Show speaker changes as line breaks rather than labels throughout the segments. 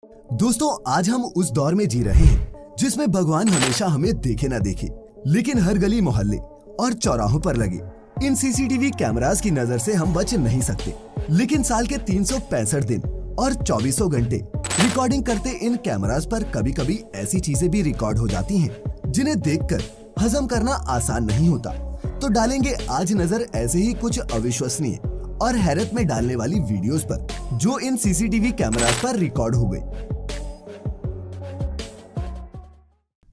दोस्तों, आज हम उस दौर में जी रहे हैं जिसमें भगवान हमेशा हमें देखे ना देखे, लेकिन हर गली मोहल्ले और चौराहों पर लगे इन सीसीटीवी कैमरास की नजर से हम बच नहीं सकते। लेकिन साल के 365 दिन और 24 घंटे रिकॉर्डिंग करते इन कैमरास पर कभी कभी ऐसी चीजें भी रिकॉर्ड हो जाती हैं जिन्हें देखकर हजम करना आसान नहीं होता। तो डालेंगे आज नजर ऐसे ही कुछ अविश्वसनीय और हैरत में डालने वाली वीडियोस पर जो इन सीसीटीवी कैमरास पर रिकॉर्ड हो गई।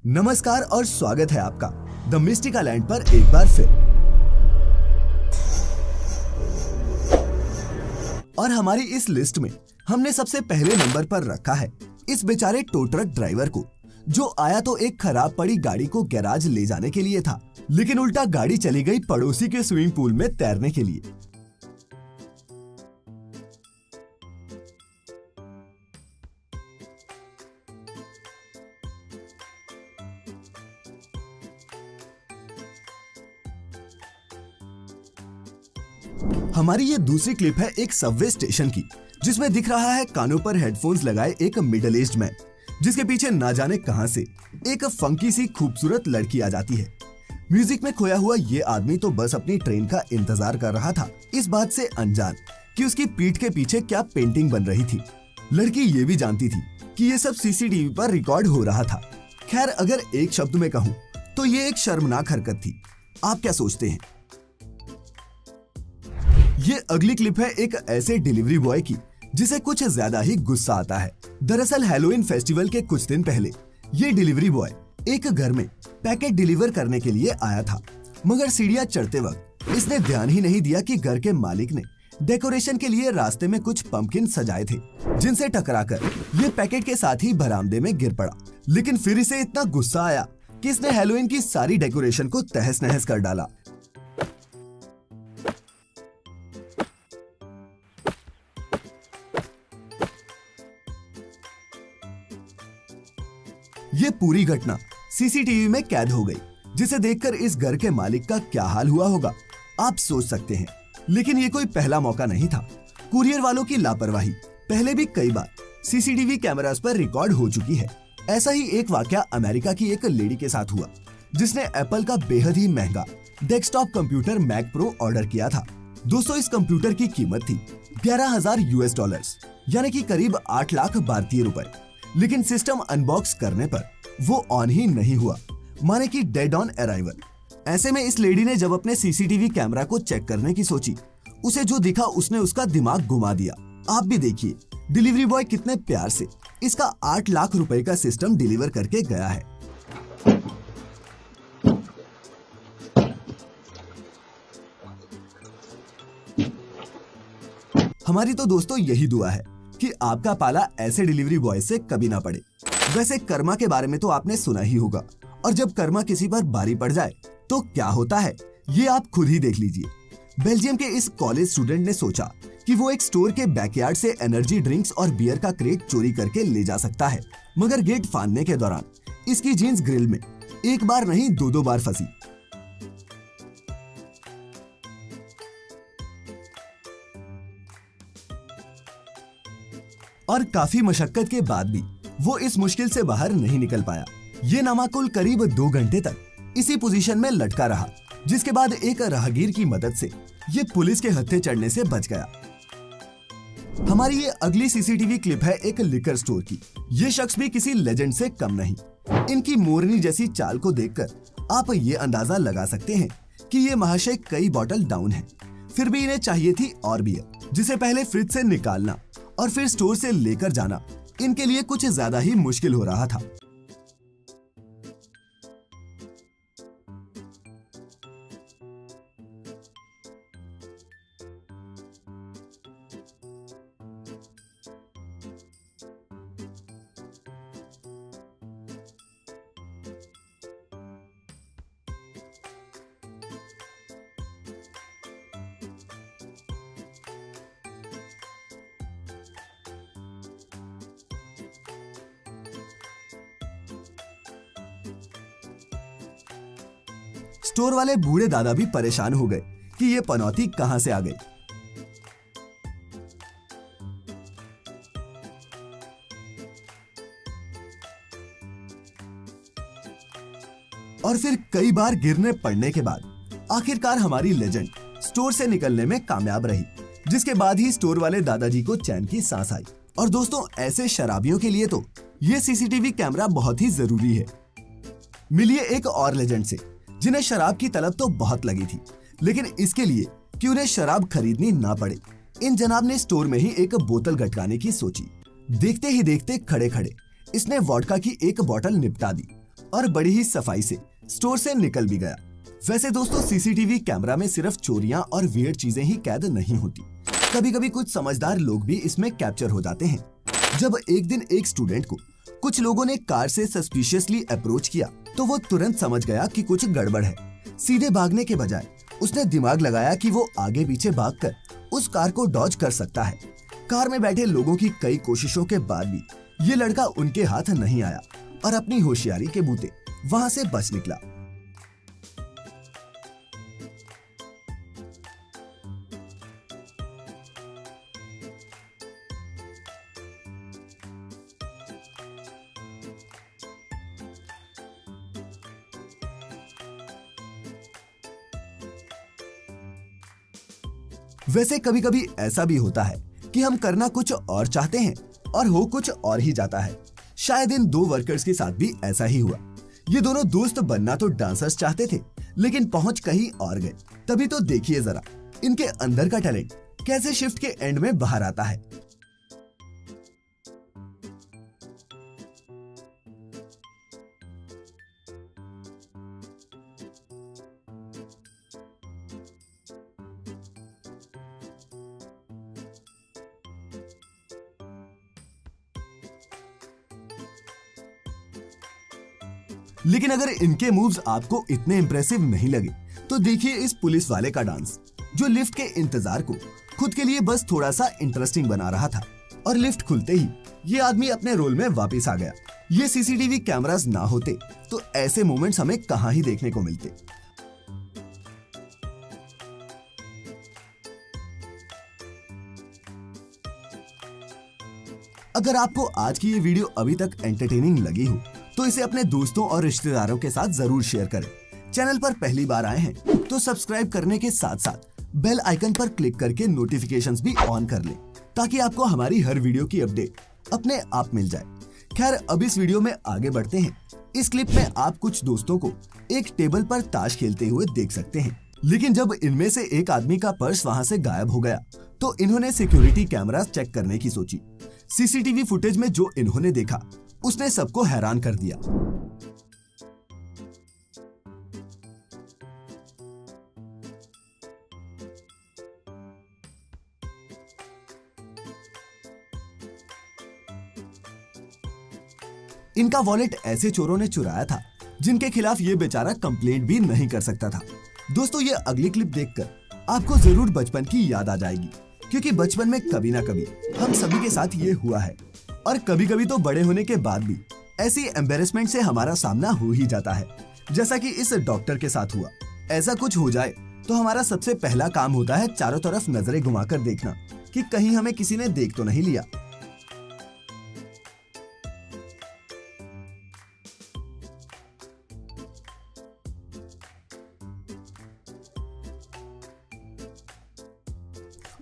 नमस्कार और स्वागत है आपका द मिस्टिका लैंड पर एक बार फिर। और हमारी इस लिस्ट में हमने सबसे पहले नंबर पर रखा है इस बेचारे टो ट्रक ड्राइवर को, जो आया तो एक खराब पड़ी गाड़ी को गैराज ले जाने के लिए था, लेकिन उल्टा गाड़ी चली गई पड़ोसी के स्विमिंग पूल में तैरने के लिए। हमारी ये दूसरी क्लिप है एक सबवे स्टेशन की, जिसमें दिख रहा है कानों पर हेडफोन्स लगाए एक मिडिल एज्ड मैन, जिसके पीछे ना जाने कहां से एक फंकी सी खूबसूरत लड़की आ जाती है। म्यूजिक में खोया हुआ ये आदमी तो बस अपनी ट्रेन का इंतजार कर रहा था, इस बात से अनजान कि उसकी पीठ के पीछे क्या पेंटिंग बन रही थी। लड़की ये भी जानती थी कि ये सब सीसीटीवी पर रिकॉर्ड हो रहा था। खैर, अगर एक शब्द में कहूँ तो ये एक शर्मनाक हरकत थी। आप क्या सोचते हैं? ये अगली क्लिप है एक ऐसे डिलीवरी बॉय की जिसे कुछ ज्यादा ही गुस्सा आता है। दरअसल हैलोवीन फेस्टिवल के कुछ दिन पहले ये डिलीवरी बॉय एक घर में पैकेट डिलीवर करने के लिए आया था, मगर सीढ़ियां चढ़ते वक्त इसने ध्यान ही नहीं दिया कि घर के मालिक ने डेकोरेशन के लिए रास्ते में कुछ पंपकिन सजाए थे, जिनसे टकराकर ये पैकेट के साथ ही बरामदे में गिर पड़ा। लेकिन फिर इसे इतना गुस्सा आया कि इसने हैलोवीन की सारी डेकोरेशन को तहस नहस कर डाला। ये पूरी घटना सीसीटीवी में कैद हो गई, जिसे देखकर इस घर के मालिक का क्या हाल हुआ होगा आप सोच सकते हैं। लेकिन ये कोई पहला मौका नहीं था। कुरियर वालों की लापरवाही पहले भी कई बार सीसीटीवी कैमरास पर रिकॉर्ड हो चुकी है। ऐसा ही एक वाकया अमेरिका की एक लेडी के साथ हुआ, जिसने एप्पल का बेहद ही महंगा desktop computer Mac Pro order किया था। दोस्तों, इस कंप्यूटर की कीमत थी $11,000, यानी कि करीब 8 लाख भारतीय रुपए। लेकिन सिस्टम अनबॉक्स करने पर वो ऑन ही नहीं हुआ, माने कि डेड ऑन अराइवल। ऐसे में इस लेडी ने जब अपने सीसीटीवी कैमरा को चेक करने की सोची, उसे जो दिखा उसने उसका दिमाग घुमा दिया। आप भी देखिए डिलीवरी बॉय कितने प्यार से इसका 8 लाख रुपए का सिस्टम डिलीवर करके गया है। हमारी तो दोस्तों यही दुआ है कि आपका पाला ऐसे डिलीवरी बॉय से कभी ना पड़े। वैसे कर्मा के बारे में तो आपने सुना ही होगा, और जब कर्मा किसी पर भारी पड़ जाए तो क्या होता है ये आप खुद ही देख लीजिए। बेल्जियम के इस कॉलेज स्टूडेंट ने सोचा कि वो एक स्टोर के बैकयार्ड से एनर्जी ड्रिंक्स और बियर का क्रेट चोरी करके ले जा सकता है, मगर गेट फाड़ने के दौरान इसकी जीन्स ग्रिल में एक बार नहीं 2 बार फंसी। और काफी मशक्कत के बाद भी वो इस मुश्किल से बाहर नहीं निकल पाया। ये नामाकुल करीब 2 घंटे तक इसी पोजीशन में लटका रहा, जिसके बाद एक राहगीर की मदद से ये पुलिस के हत्थे चढ़ने से बच गया। हमारी ये अगली सीसीटीवी क्लिप है एक लिकर स्टोर की। ये शख्स भी किसी लेजेंड से कम नहीं। इनकी मोरनी जैसी चाल को देखकर आप ये अंदाजा लगा सकते हैं कि ये महाशय कई बॉटल डाउन हैं। फिर भी इन्हें चाहिए थी और बियर, जिसे पहले फ्रिज से निकालना और फिर स्टोर से लेकर जाना इनके लिए कुछ ज्यादा ही मुश्किल हो रहा था। स्टोर वाले बूढ़े दादा भी परेशान हो गए कि ये पनौती कहां से आ गई। और फिर कई बार गिरने पड़ने के बाद आखिरकार हमारी लेजेंड स्टोर से निकलने में कामयाब रही, जिसके बाद ही स्टोर वाले दादाजी को चैन की सांस आई। और दोस्तों, ऐसे शराबियों के लिए तो ये सीसीटीवी कैमरा बहुत ही जरूरी है। मिलिए एक और लेजेंड से जिन्हें शराब की तलब तो बहुत लगी थी, लेकिन इसके लिए कि उन्हें शराब खरीदनी ना पड़े, इन जनाब ने स्टोर में ही एक बोतल गटकाने की सोची। देखते ही देखते खड़े खड़े इसने वोडका की एक बोतल निपटा दी और बड़ी ही सफाई से स्टोर से निकल भी गया। वैसे दोस्तों, सीसीटीवी कैमरा में सिर्फ चोरियां और वियर्ड चीजें ही कैद नहीं होती, कभी कभी कुछ समझदार लोग भी इसमें कैप्चर हो जाते हैं। जब एक दिन एक स्टूडेंट को कुछ लोगों ने कार से सस्पिशियसली अप्रोच किया तो वो तुरंत समझ गया कि कुछ गड़बड़ है। सीधे भागने के बजाय उसने दिमाग लगाया कि वो आगे पीछे भागकर उस कार को डॉज कर सकता है। कार में बैठे लोगों की कई कोशिशों के बाद भी ये लड़का उनके हाथ नहीं आया और अपनी होशियारी के बूते वहां से बच निकला। वैसे कभी कभी ऐसा भी होता है कि हम करना कुछ और चाहते हैं और हो कुछ और ही जाता है। शायद इन दो वर्कर्स के साथ भी ऐसा ही हुआ। ये दोनों दोस्त बनना तो डांसर्स चाहते थे, लेकिन पहुंच कहीं और गए। तभी तो देखिए जरा इनके अंदर का टैलेंट कैसे शिफ्ट के एंड में बाहर आता है। लेकिन अगर इनके मूव्स आपको इतने इम्प्रेसिव नहीं लगे तो देखिए इस पुलिस वाले का डांस, जो लिफ्ट के इंतजार को खुद के लिए बस थोड़ा सा इंटरेस्टिंग बना रहा था और लिफ्ट खुलते ही ये आदमी अपने रोल में वापस आ गया। ये सीसीटीवी कैमरास ना होते तो ऐसे मोमेंट्स हमें कहां ही देखने को मिलते। अगर आपको आज की ये वीडियो अभी तक एंटरटेनिंग लगी हो तो इसे अपने दोस्तों और रिश्तेदारों के साथ जरूर शेयर करें। चैनल पर पहली बार आए हैं तो सब्सक्राइब करने के साथ साथ बेल आइकन पर क्लिक करके नोटिफिकेशंस भी ऑन कर लें, ताकि आपको हमारी हर वीडियो की अपडेट अपने आप मिल जाए। खैर, अब इस वीडियो में आगे बढ़ते हैं। इस क्लिप में आप कुछ दोस्तों को एक टेबल पर ताश खेलते हुए देख सकते हैं, लेकिन जब इनमें से एक आदमी का पर्स वहां से गायब हो गया तो इन्होंने सिक्योरिटी कैमरा चेक करने की सोची। सीसीटीवी फुटेज में जो इन्होंने देखा उसने सबको हैरान कर दिया। इनका वॉलेट ऐसे चोरों ने चुराया था जिनके खिलाफ ये बेचारा कंप्लेंट भी नहीं कर सकता था। दोस्तों, ये अगली क्लिप देखकर आपको जरूर बचपन की याद आ जाएगी, क्योंकि बचपन में कभी ना कभी हम सभी के साथ ये हुआ है और कभी कभी तो बड़े होने के बाद भी ऐसी एम्बेरसमेंट से हमारा सामना हो ही जाता है, जैसा कि इस डॉक्टर के साथ हुआ। ऐसा कुछ हो जाए तो हमारा सबसे पहला काम होता है चारों तरफ नजरें घुमाकर देखना कि कहीं हमें किसी ने देख तो नहीं लिया।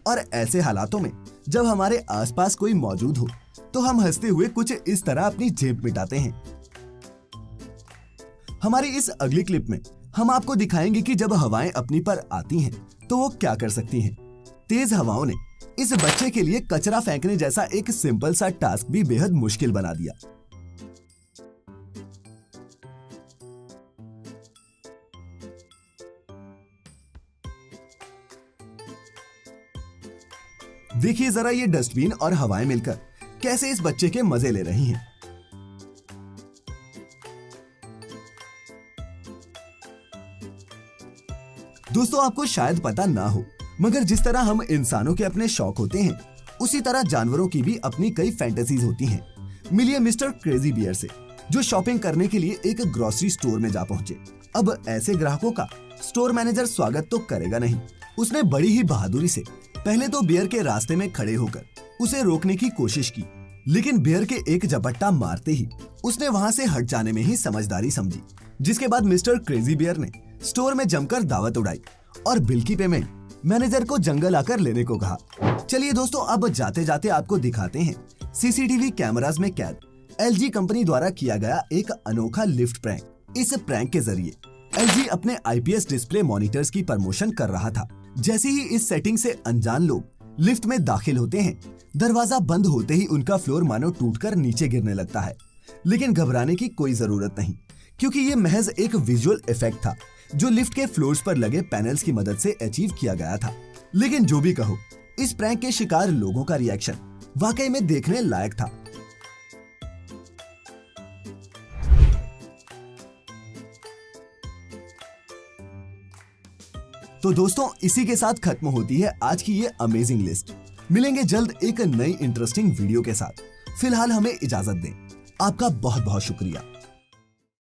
और ऐसे हालातों में जब हमारे आसपास कोई मौजूद हो तो हम हंसते हुए कुछ इस तरह अपनी जेब मिटाते हैं। हमारी इस अगली क्लिप में हम आपको दिखाएंगे कि जब हवाएं अपनी पर आती हैं तो वो क्या कर सकती हैं। तेज हवाओं ने इस बच्चे के लिए कचरा फेंकने जैसा एक सिंपल सा टास्क भी बेहद मुश्किल बना दिया। देखिए जरा ये डस्टबिन और हवाएं मिलकर कैसे इस बच्चे के मजे ले रही हैं। दोस्तों, आपको शायद पता ना हो, मगर जिस तरह हम इंसानों के अपने शौक होते हैं, उसी तरह जानवरों की भी अपनी कई फैंटेसीज होती हैं। मिलिए मिस्टर क्रेजी बियर से, जो शॉपिंग करने के लिए एक ग्रोसरी स्टोर में जा पहुंचे। अब ऐसे ग्राहकों का स्टोर मैनेजर स्वागत तो करेगा नहीं। उसने बड़ी ही बहादुरी से पहले तो बियर के रास्ते में खड़े होकर उसे रोकने की कोशिश की, लेकिन बियर के एक झपट्टा मारते ही उसने वहां से हट जाने में ही समझदारी समझी, जिसके बाद मिस्टर क्रेजी बियर ने स्टोर में जमकर दावत उड़ाई और बिल की पेमेंट मैनेजर को जंगल आकर लेने को कहा। चलिए दोस्तों, अब जाते जाते आपको दिखाते हैं सीसीटीवी कैमरास में कैद एलजी कंपनी द्वारा किया गया एक अनोखा लिफ्ट प्रैंक। इस प्रैंक के जरिए एलजी अपने आईपीएस डिस्प्ले मॉनिटर्स की प्रमोशन कर रहा था। जैसे ही इस सेटिंग से अनजान लोग लिफ्ट में दाखिल होते हैं, दरवाजा बंद होते ही उनका फ्लोर मानो टूटकर नीचे गिरने लगता है। लेकिन घबराने की कोई जरूरत नहीं, क्योंकि ये महज एक विजुअल इफेक्ट था जो लिफ्ट के फ्लोर्स पर लगे पैनल्स की मदद से अचीव किया गया था। लेकिन जो भी कहो, इस प्रैंक के शिकार लोगों का रिएक्शन वाकई में देखने लायक था। तो दोस्तों, इसी के साथ खत्म होती है आज की ये अमेजिंग लिस्ट। मिलेंगे जल्द एक नई इंटरेस्टिंग वीडियो के साथ। फिलहाल हमें इजाजत दें। आपका बहुत बहुत शुक्रिया।